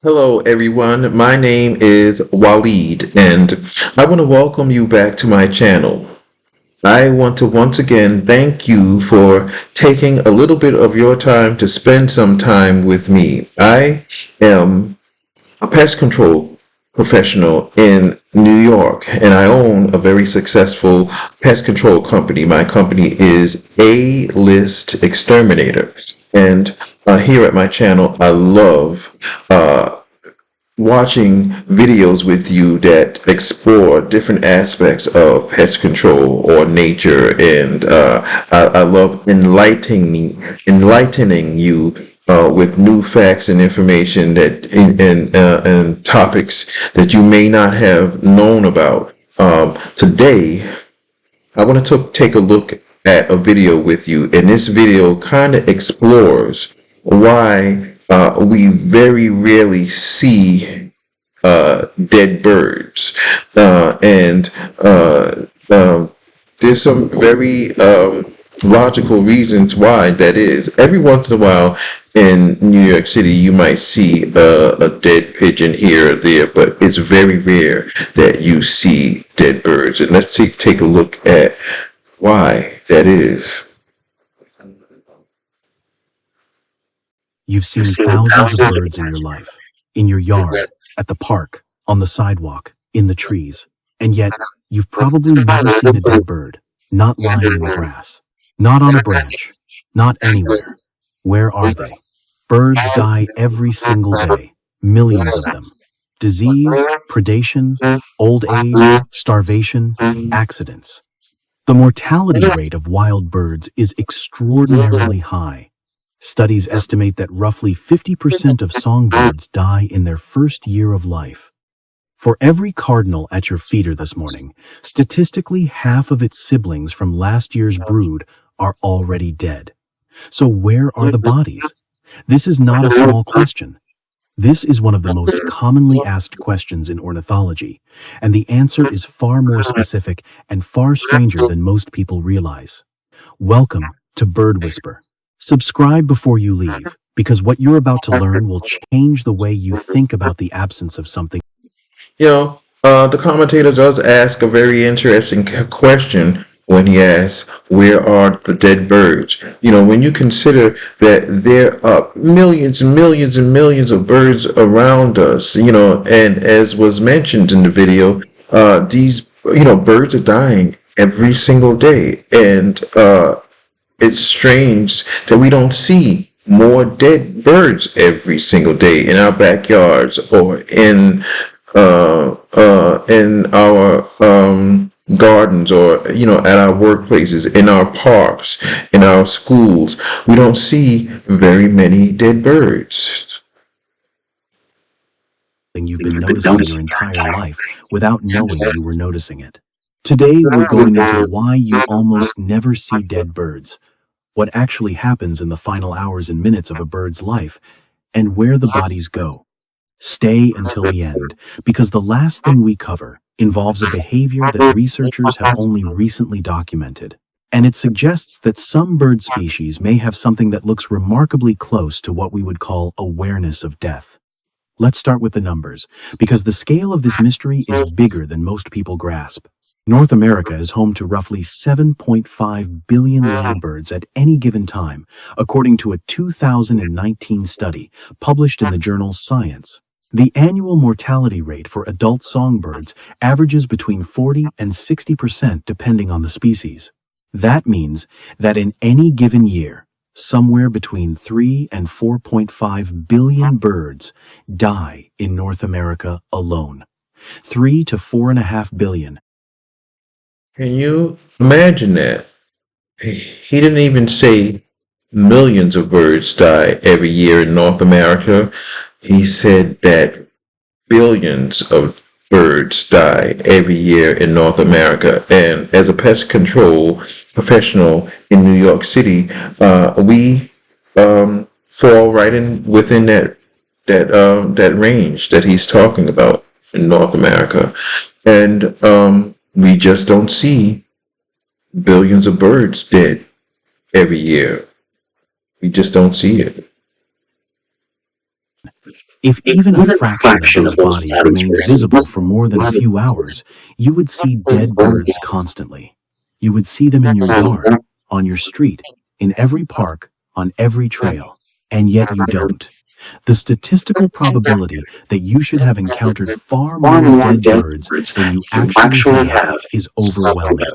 Hello, everyone. My name is Waleed, and I want to welcome you back to my channel. I want to once again thank you for taking a little bit of your time to spend some time with me. I am a pest control professional in New York, and I own a very successful pest control company. My company is A-List Exterminator. And here at my channel, I love watching videos with you that explore different aspects of pest control or nature, and I love enlightening you with new facts and information that and topics that you may not have known about. Today, I want to take a look at a video with you, and this video kind of explores why we very rarely see dead birds, and there's some very logical reasons why that is. Every once in a while in New York City, you might see a dead pigeon here or there, but it's very rare that you see dead birds. And let's take a look at why that is. You've seen thousands of birds in your life, in your yard, at the park, on the sidewalk, in the trees, and yet you've probably never seen a dead bird, not lying in the grass, not on a branch, not anywhere. Where are they? Birds die every single day, millions of them. Disease, predation, old age, starvation, accidents. The mortality rate of wild birds is extraordinarily high. Studies estimate that roughly 50% of songbirds die in their first year of life. For every cardinal at your feeder this morning, statistically half of its siblings from last year's brood are already dead. So where are the bodies? This is not a small question. This is one of the most commonly asked questions in ornithology, and the answer is far more specific and far stranger than most people realize. Welcome to Bird Whisper. Subscribe before you leave, because what you're about to learn will change the way you think about the absence of something. The commentator does ask a very interesting question when he asks, where are the dead birds? When you consider that there are millions and millions and millions of birds around us, and as was mentioned in the video, these, birds are dying every single day. And it's strange that we don't see more dead birds every single day in our backyards or in our gardens, or at our workplaces, in our parks, in our schools. We don't see very many dead birds. You've been noticing your entire life without knowing you were noticing it. Today, we're going into why you almost never see dead birds, what actually happens in the final hours and minutes of a bird's life, and where the bodies go. Stay until the end, because the last thing we cover involves a behavior that researchers have only recently documented, and it suggests that some bird species may have something that looks remarkably close to what we would call awareness of death. Let's start with the numbers, because the scale of this mystery is bigger than most people grasp. North America is home to roughly 7.5 billion land birds at any given time, according to a 2019 study published in the journal Science. The annual mortality rate for adult songbirds averages between 40 and 60% depending on the species. That means that in any given year, somewhere between 3 and 4.5 billion birds die in North America alone. 3 to 4.5 billion. Can you imagine that? He didn't even say millions of birds die every year in North America. He said that billions of birds die every year in North America. And as a pest control professional in New York City, we fall right in within that range that he's talking about in North America. And we just don't see billions of birds dead every year. We just don't see it. If even a fraction of those bodies remained visible for more than a few hours, you would see dead birds constantly. You would see them in your yard, on your street, in every park, on every trail, and yet you don't. The statistical probability that you should have encountered far more dead birds than you actually have is overwhelming.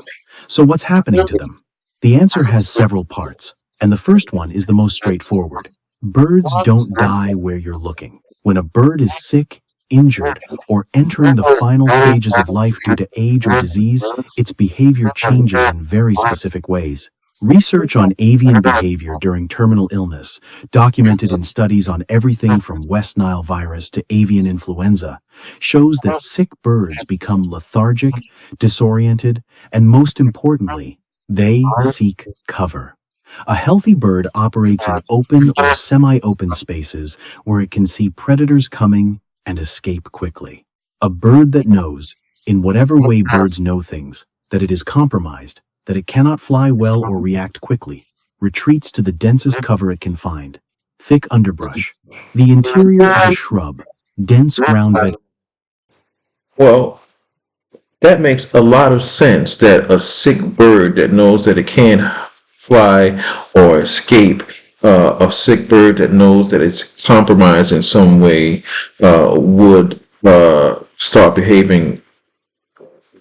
So what's happening to them? The answer has several parts, and the first one is the most straightforward. Birds don't die where you're looking. When a bird is sick, injured, or entering the final stages of life due to age or disease, its behavior changes in very specific ways. Research on avian behavior during terminal illness, documented in studies on everything from West Nile virus to avian influenza, shows that sick birds become lethargic, disoriented, and most importantly, they seek cover. A healthy bird operates in open or semi-open spaces where it can see predators coming and escape quickly. A bird that knows, in whatever way birds know things, that it is compromised, that it cannot fly well or react quickly, retreats to the densest cover it can find. Thick underbrush, the interior of a shrub, dense ground vegetation. Well, that makes a lot of sense that a sick bird that knows that it can't fly or escape, a sick bird that knows that it's compromised in some way, would start behaving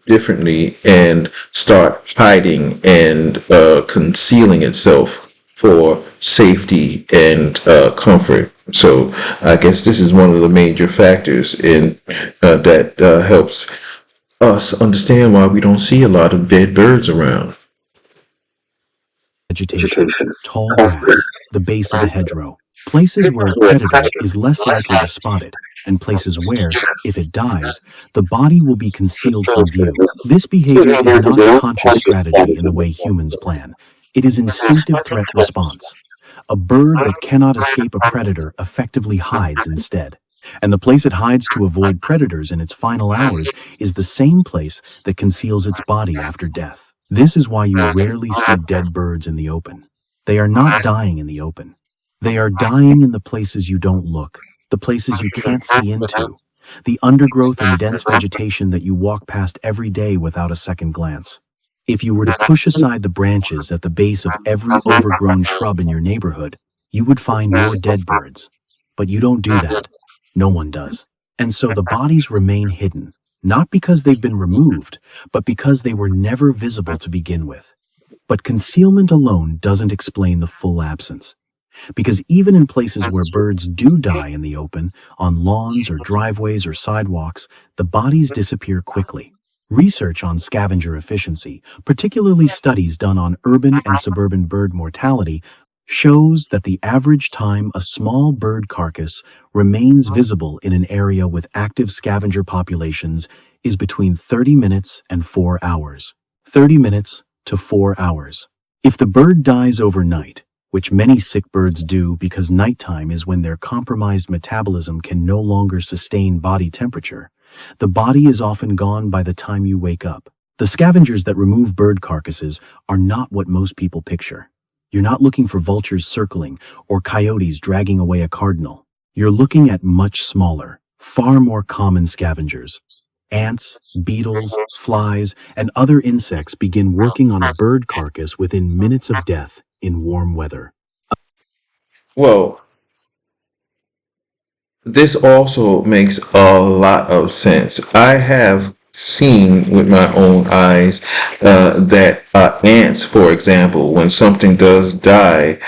differently and start hiding and concealing itself for safety and comfort. So I guess this is one of the major factors in that helps us understand why we don't see a lot of dead birds around. Tall grass, the base of a hedgerow, places where a predator is less likely to spot it, and places where, if it dies, the body will be concealed from view. This behavior is not a conscious strategy in the way humans plan. It is instinctive threat response. A bird that cannot escape a predator effectively hides instead. And the place it hides to avoid predators in its final hours is the same place that conceals its body after death. This is why you rarely see dead birds in the open. They are not dying in the open. They are dying in the places you don't look, the places you can't see into, the undergrowth and dense vegetation that you walk past every day without a second glance. If you were to push aside the branches at the base of every overgrown shrub in your neighborhood, you would find more dead birds. But you don't do that. No one does. And so the bodies remain hidden, not because they've been removed, but because they were never visible to begin with. But concealment alone doesn't explain the full absence. Because even in places where birds do die in the open, on lawns or driveways or sidewalks, the bodies disappear quickly. Research on scavenger efficiency, particularly studies done on urban and suburban bird mortality, shows that the average time a small bird carcass remains visible in an area with active scavenger populations is between 30 minutes and 4 hours. 30 minutes to 4 hours. If the bird dies overnight, which many sick birds do because nighttime is when their compromised metabolism can no longer sustain body temperature, the body is often gone by the time you wake up. The scavengers that remove bird carcasses are not what most people picture. You're not looking for vultures circling or coyotes dragging away a cardinal. You're looking at much smaller, far more common scavengers. Ants, beetles, flies, and other insects begin working on a bird carcass within minutes of death in warm weather. Well, this also makes a lot of sense. I have seen with my own eyes that ants, for example, when something does die,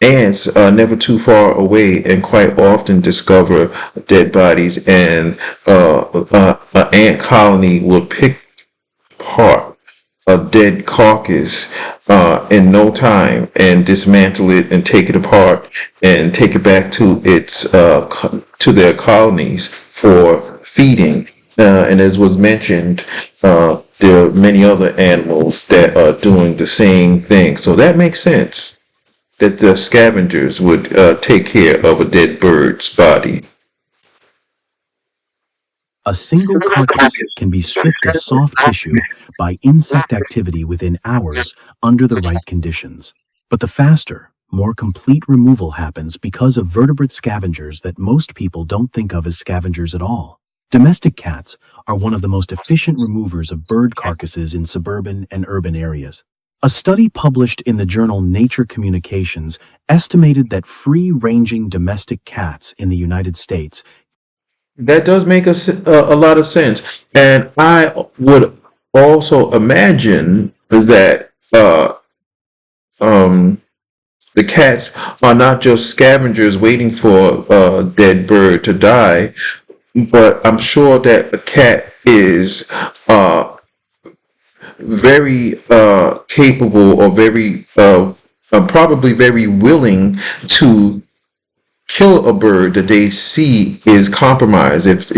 ants are never too far away and quite often discover dead bodies, and an ant colony will pick apart a dead carcass in no time and dismantle it and take it apart and take it back to its to their colonies for feeding. And as was mentioned, there are many other animals that are doing the same thing. So that makes sense that the scavengers would take care of a dead bird's body. A single carcass can be stripped of soft tissue by insect activity within hours under the right conditions. But the faster, more complete removal happens because of vertebrate scavengers that most people don't think of as scavengers at all. Domestic cats are one of the most efficient removers of bird carcasses in suburban and urban areas. A study published in the journal Nature Communications estimated that free-ranging domestic cats in the United States. That does make a lot of sense. And I would also imagine that um, the cats are not just scavengers waiting for a dead bird to die, but I'm sure that a cat is very capable or very probably very willing to kill a bird that they see is compromised. If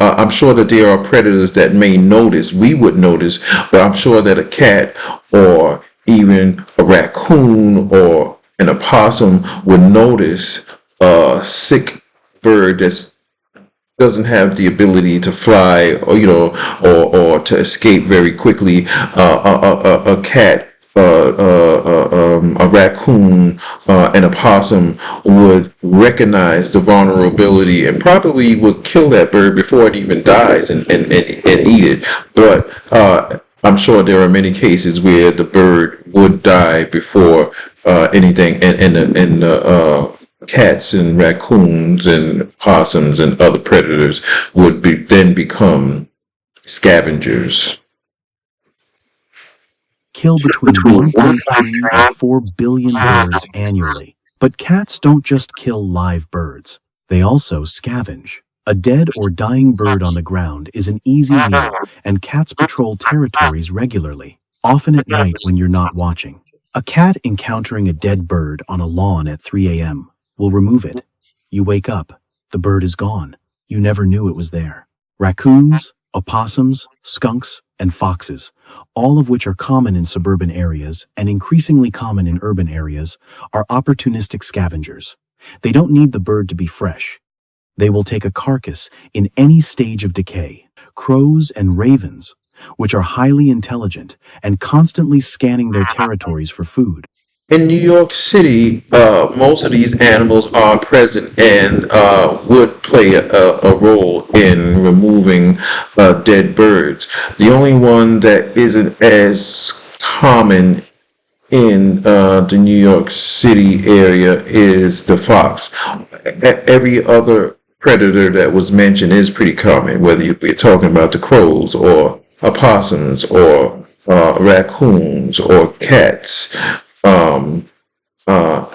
I'm sure that there are predators that may notice, we would notice, but I'm sure that a cat or even a raccoon or an opossum would notice a sick bird that doesn't have the ability to fly, or or to escape very quickly. A cat, a raccoon, and a possum would recognize the vulnerability and probably would kill that bird before it even dies and eat it. But I'm sure there are many cases where the bird would die before anything, and cats and raccoons and possums and other predators would then become scavengers. Kill between 1.3 and 4 billion birds annually. But cats don't just kill live birds. They also scavenge. A dead or dying bird on the ground is an easy meal, and cats patrol territories regularly, often at night when you're not watching. A cat encountering a dead bird on a lawn at 3 a.m. will remove it. You wake up. The bird is gone. You never knew it was there. Raccoons, opossums, skunks, and foxes, all of which are common in suburban areas and increasingly common in urban areas, are opportunistic scavengers. They don't need the bird to be fresh. They will take a carcass in any stage of decay. Crows and ravens, which are highly intelligent and constantly scanning their territories for food. In New York City, most of these animals are present and would play a role in removing dead birds. The only one that isn't as common in the New York City area is the fox. Every other predator that was mentioned is pretty common, whether you're talking about the crows or opossums or raccoons or cats.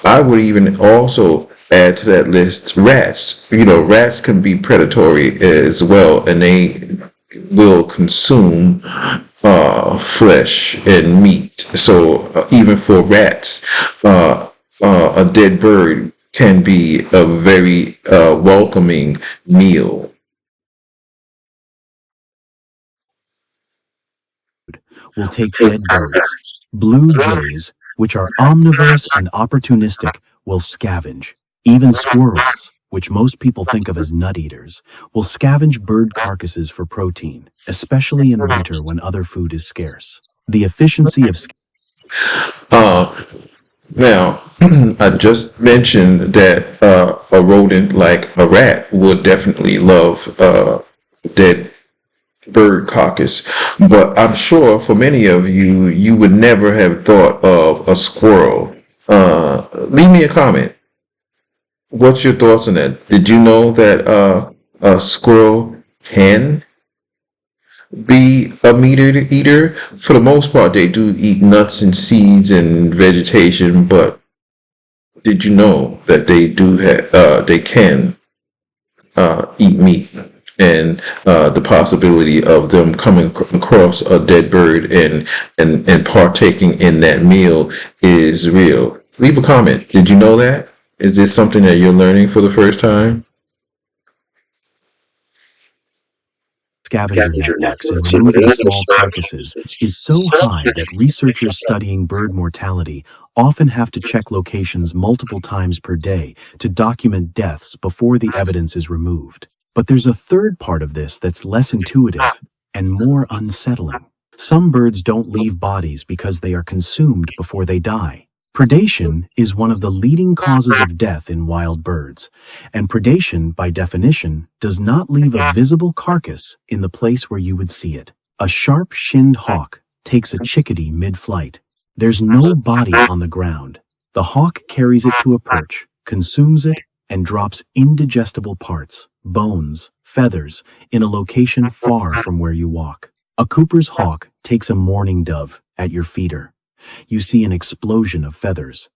I would even also add to that list rats. Rats can be predatory as well, and they will consume flesh and meat. So even for rats, a dead bird can be a very welcoming meal. Will take dead birds. Blue jays, which are omnivorous and opportunistic, will scavenge. Even squirrels, which most people think of as nut eaters, will scavenge bird carcasses for protein, especially in winter when other food is scarce. The efficiency of Now, I just mentioned that a rodent like a rat would definitely love dead bird carcass, but I'm sure for many of you, you would never have thought of a squirrel. Leave me a comment. What's your thoughts on that? Did you know that a squirrel can be a meat eater? For the most part, they do eat nuts and seeds and vegetation, but did you know that they can eat meat? And the possibility of them coming across a dead bird and partaking in that meal is real. Leave a comment. Did you know that? Is this something that you're learning for the first time? scavenger networks and removing small carcasses is so high that researchers studying bird mortality often have to check locations multiple times per day to document deaths before the evidence is removed. But there's a third part of this that's less intuitive and more unsettling. Some birds don't leave bodies because they are consumed before they die. Predation is one of the leading causes of death in wild birds, and predation, by definition, does not leave a visible carcass in the place where you would see it. A sharp-shinned hawk takes a chickadee mid-flight. There's no body on the ground. The hawk carries it to a perch, consumes it, and drops indigestible parts, bones, feathers, in a location far from where you walk. A Cooper's hawk takes a mourning dove at your feeder. You see an explosion of feathers.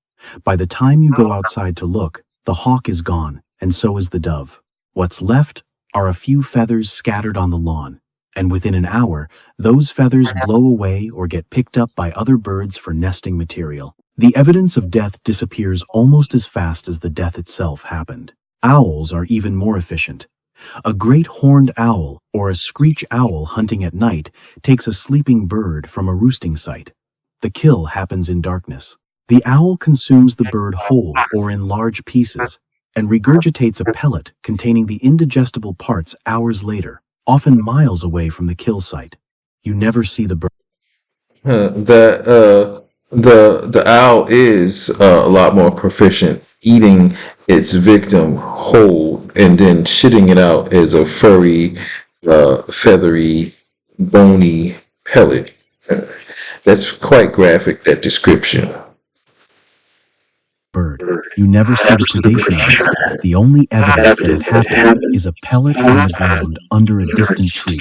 By the time you go outside to look, the hawk is gone, and so is the dove. What's left are a few feathers scattered on the lawn, and within an hour, those feathers blow away or get picked up by other birds for nesting material. The evidence of death disappears almost as fast as the death itself happened. Owls are even more efficient. A great horned owl or a screech owl hunting at night takes a sleeping bird from a roosting site. The kill happens in darkness. The owl consumes the bird whole or in large pieces and regurgitates a pellet containing the indigestible parts hours later, often miles away from the kill site. You never see the bird. The owl is a lot more proficient eating its victim whole and then shitting it out as a furry, feathery, bony pellet. That's quite graphic, that description. Bird. You never see the predation of it. The only evidence that it happened is a pellet on the ground under a distant tree.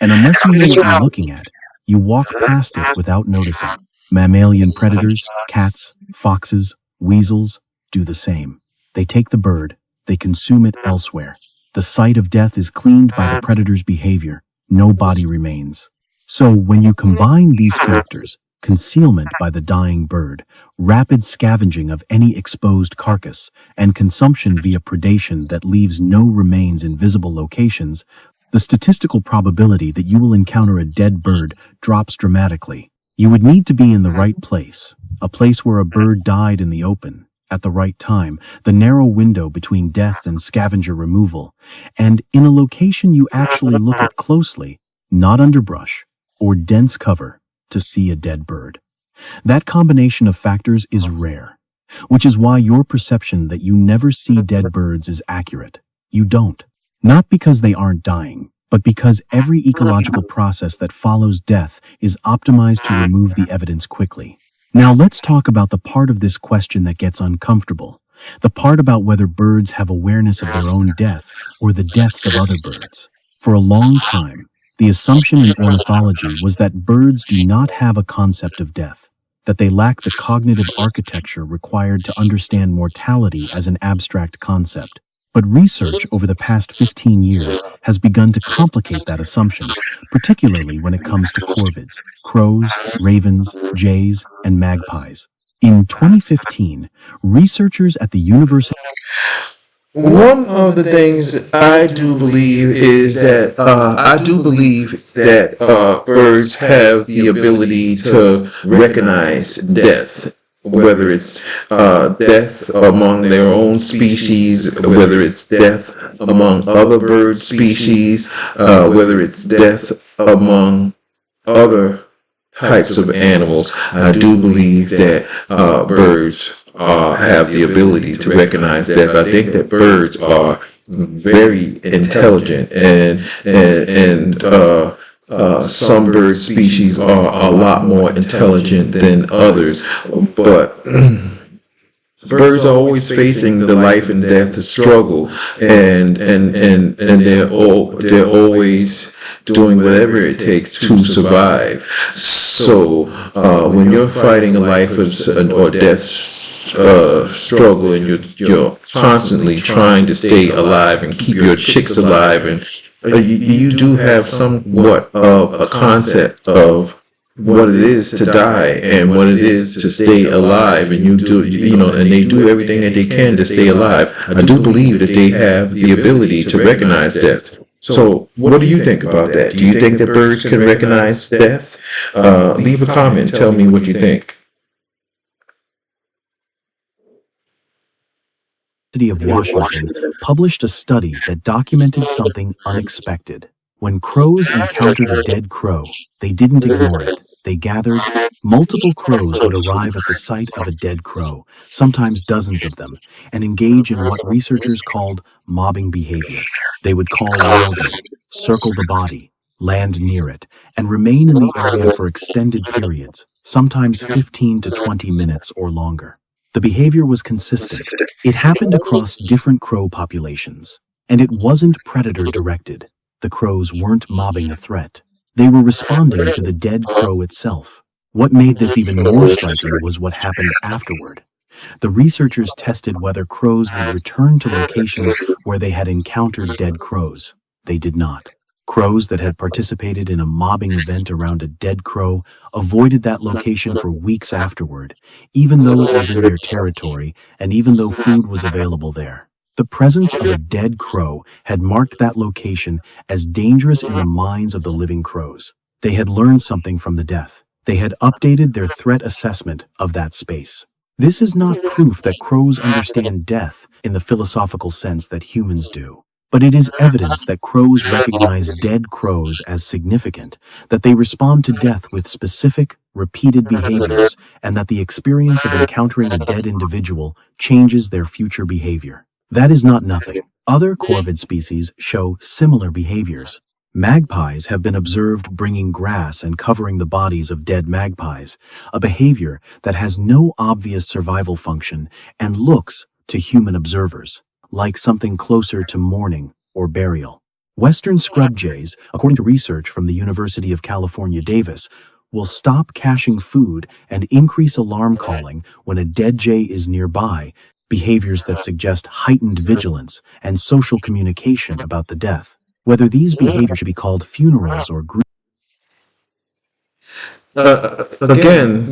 And unless you know what you're looking at, you walk past it without noticing. Mammalian predators, cats, foxes, weasels, do the same. They take the bird, they consume it elsewhere. The site of death is cleaned by the predator's behavior. No body remains. So when you combine these factors, concealment by the dying bird, rapid scavenging of any exposed carcass, and consumption via predation that leaves no remains in visible locations, the statistical probability that you will encounter a dead bird drops dramatically. You would need to be in the right place, a place where a bird died in the open, at the right time, the narrow window between death and scavenger removal, and in a location you actually look at closely, not underbrush or dense cover, to see a dead bird. That combination of factors is rare, which is why your perception that you never see dead birds is accurate. You don't. Not because they aren't dying, but because every ecological process that follows death is optimized to remove the evidence quickly. Now let's talk about the part of this question that gets uncomfortable, the part about whether birds have awareness of their own death or the deaths of other birds. For a long time, the assumption in ornithology was that birds do not have a concept of death, that they lack the cognitive architecture required to understand mortality as an abstract concept. But research over the past 15 years has begun to complicate that assumption, particularly when it comes to corvids, crows, ravens, jays, and magpies. In 2015, researchers at the University One of the things I do believe is that birds have the ability to recognize death, whether it's death among their own species, whether it's death among other bird species, whether it's death among other types of animals. I do believe that birds have the ability to recognize death. I think that birds are very intelligent, and some bird species are a lot more intelligent than others, but birds are always facing the life and death struggle, and they're always doing whatever it takes to survive. So when you're fighting a life or death struggle, and you're constantly trying to stay alive and keep your chicks alive, and you do have somewhat of a concept of what it is to die and what it is to stay alive, and and they do everything that they can to stay alive. I do believe that they have the ability to recognize death. So what do you think about that? Do you think that birds can recognize death? Leave a comment. Tell me what you think. of Washington published a study that documented something unexpected. When crows encountered a dead crow, they didn't ignore it. they gathered. Multiple crows would arrive at the site of a dead crow, sometimes dozens of them, and engage in what researchers called mobbing behavior. They would call loudly, circle the body, land near it, and remain in the area for extended periods, sometimes 15 to 20 minutes or longer. The behavior was consistent. It happened across different crow populations, and it wasn't predator-directed. The crows weren't mobbing a threat. They were responding to the dead crow itself. What made this even more striking was what happened afterward. The researchers tested whether crows would return to locations where they had encountered dead crows. They did not. Crows that had participated in a mobbing event around a dead crow avoided that location for weeks afterward, even though it was in their territory and even though food was available there. The presence of a dead crow had marked that location as dangerous in the minds of the living crows. They had learned something from the death. They had updated their threat assessment of that space. This is not proof that crows understand death in the philosophical sense that humans do. But it is evidence that crows recognize dead crows as significant, that they respond to death with specific, repeated behaviors, and that the experience of encountering a dead individual changes their future behavior. That is not nothing. Other corvid species show similar behaviors. Magpies have been observed bringing grass and covering the bodies of dead magpies, a behavior that has no obvious survival function and looks, to human observers, like something closer to mourning or burial. Western scrub jays, according to research from the University of California, Davis, will stop caching food and increase alarm calling when a dead jay is nearby, behaviors that suggest heightened vigilance and social communication about the death. Whether these behaviors should be called funerals or Again,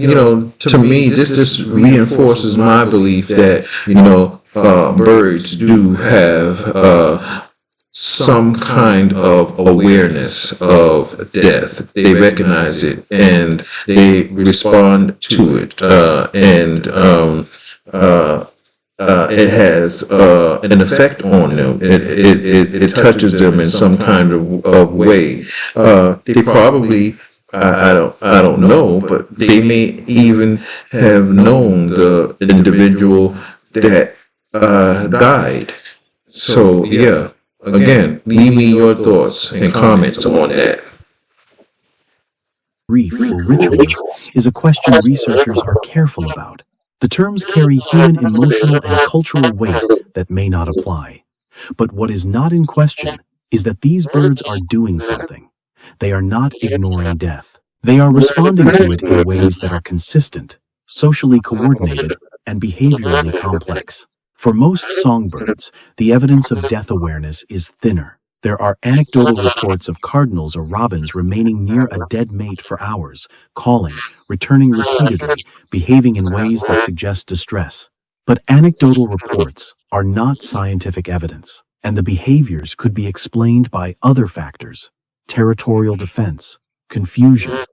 to me, this just reinforces my belief that, birds do have some kind of awareness of death. They recognize it and they respond to it. It has an effect on them. It touches them in some kind of way. They probably, I don't know, but they may even have known the individual that died. So yeah, again, leave me your thoughts and comments on that. grief or rituals is a question researchers are careful about. The terms carry human emotional and cultural weight that may not apply. But what is not in question is that these birds are doing something. They are not ignoring death. They are responding to it in ways that are consistent, socially coordinated, and behaviorally complex. For most songbirds, the evidence of death awareness is thinner. There are anecdotal reports of cardinals or robins remaining near a dead mate for hours, calling, returning repeatedly, behaving in ways that suggest distress. But anecdotal reports are not scientific evidence, and the behaviors could be explained by other factors: territorial defense, confusion,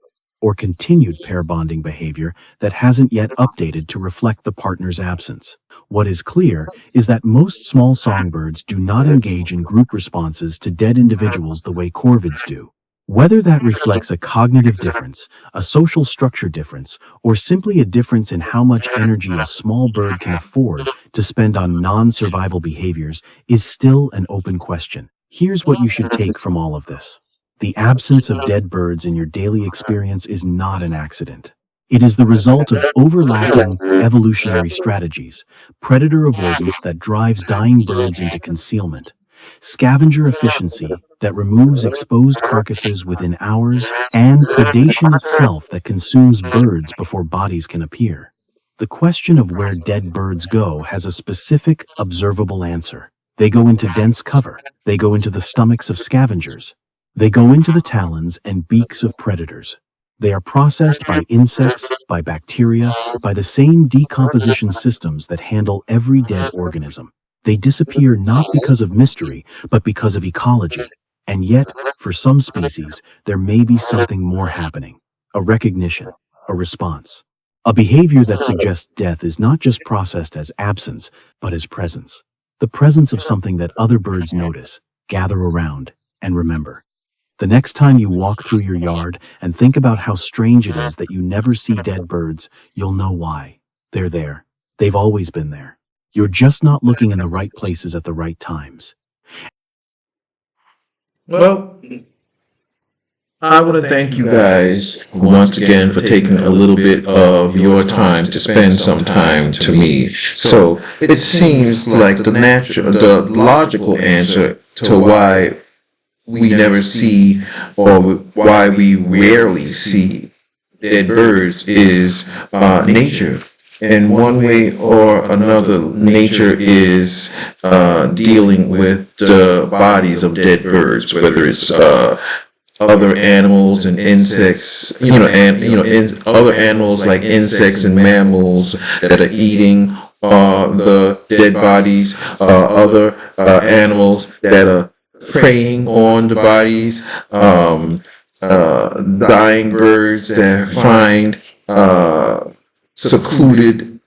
or continued pair bonding behavior that hasn't yet updated to reflect the partner's absence. What is clear is that most small songbirds do not engage in group responses to dead individuals the way corvids do. Whether that reflects a cognitive difference, a social structure difference, or simply a difference in how much energy a small bird can afford to spend on non-survival behaviors is still an open question. Here's what you should take from all of this. The absence of dead birds in your daily experience is not an accident. It is the result of overlapping evolutionary strategies, predator avoidance that drives dying birds into concealment, scavenger efficiency that removes exposed carcasses within hours, and predation itself that consumes birds before bodies can appear. The question of where dead birds go has a specific, observable answer. They go into dense cover. They go into the stomachs of scavengers. They go into the talons and beaks of predators. They are processed by insects, by bacteria, by the same decomposition systems that handle every dead organism. They disappear not because of mystery, but because of ecology. And yet, for some species, there may be something more happening. A recognition, a response. A behavior that suggests death is not just processed as absence, but as presence. The presence of something that other birds notice, gather around, and remember. The next time you walk through your yard and think about how strange it is that you never see dead birds, you'll know why. They're there. They've always been there. You're just not looking in the right places at the right times. Well, I want to thank you guys once again for taking a little bit of your time to spend some time to me. So it seems like the logical answer to why we never see, or why we rarely see dead birds, is nature. In one way or another, nature is dealing with the bodies of dead birds, whether it's other animals and insects, other animals like insects and mammals that are eating the dead bodies, other animals that are preying on the bodies, dying birds that find secluded,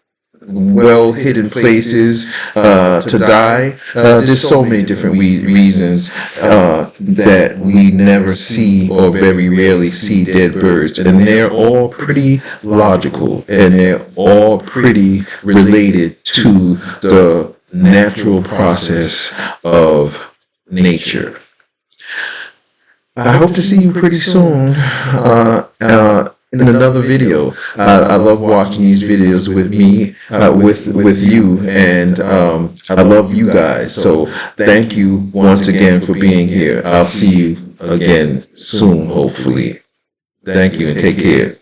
well hidden places to die. There's so many different reasons that we never see, or very rarely see, dead birds, and they're all pretty logical, and they're all pretty related to the natural process of nature. I hope to see you pretty soon in another video. I love watching these videos with me, with you, and I love you guys. So thank you once again for being here. I'll see you again soon, hopefully. Thank you and take care.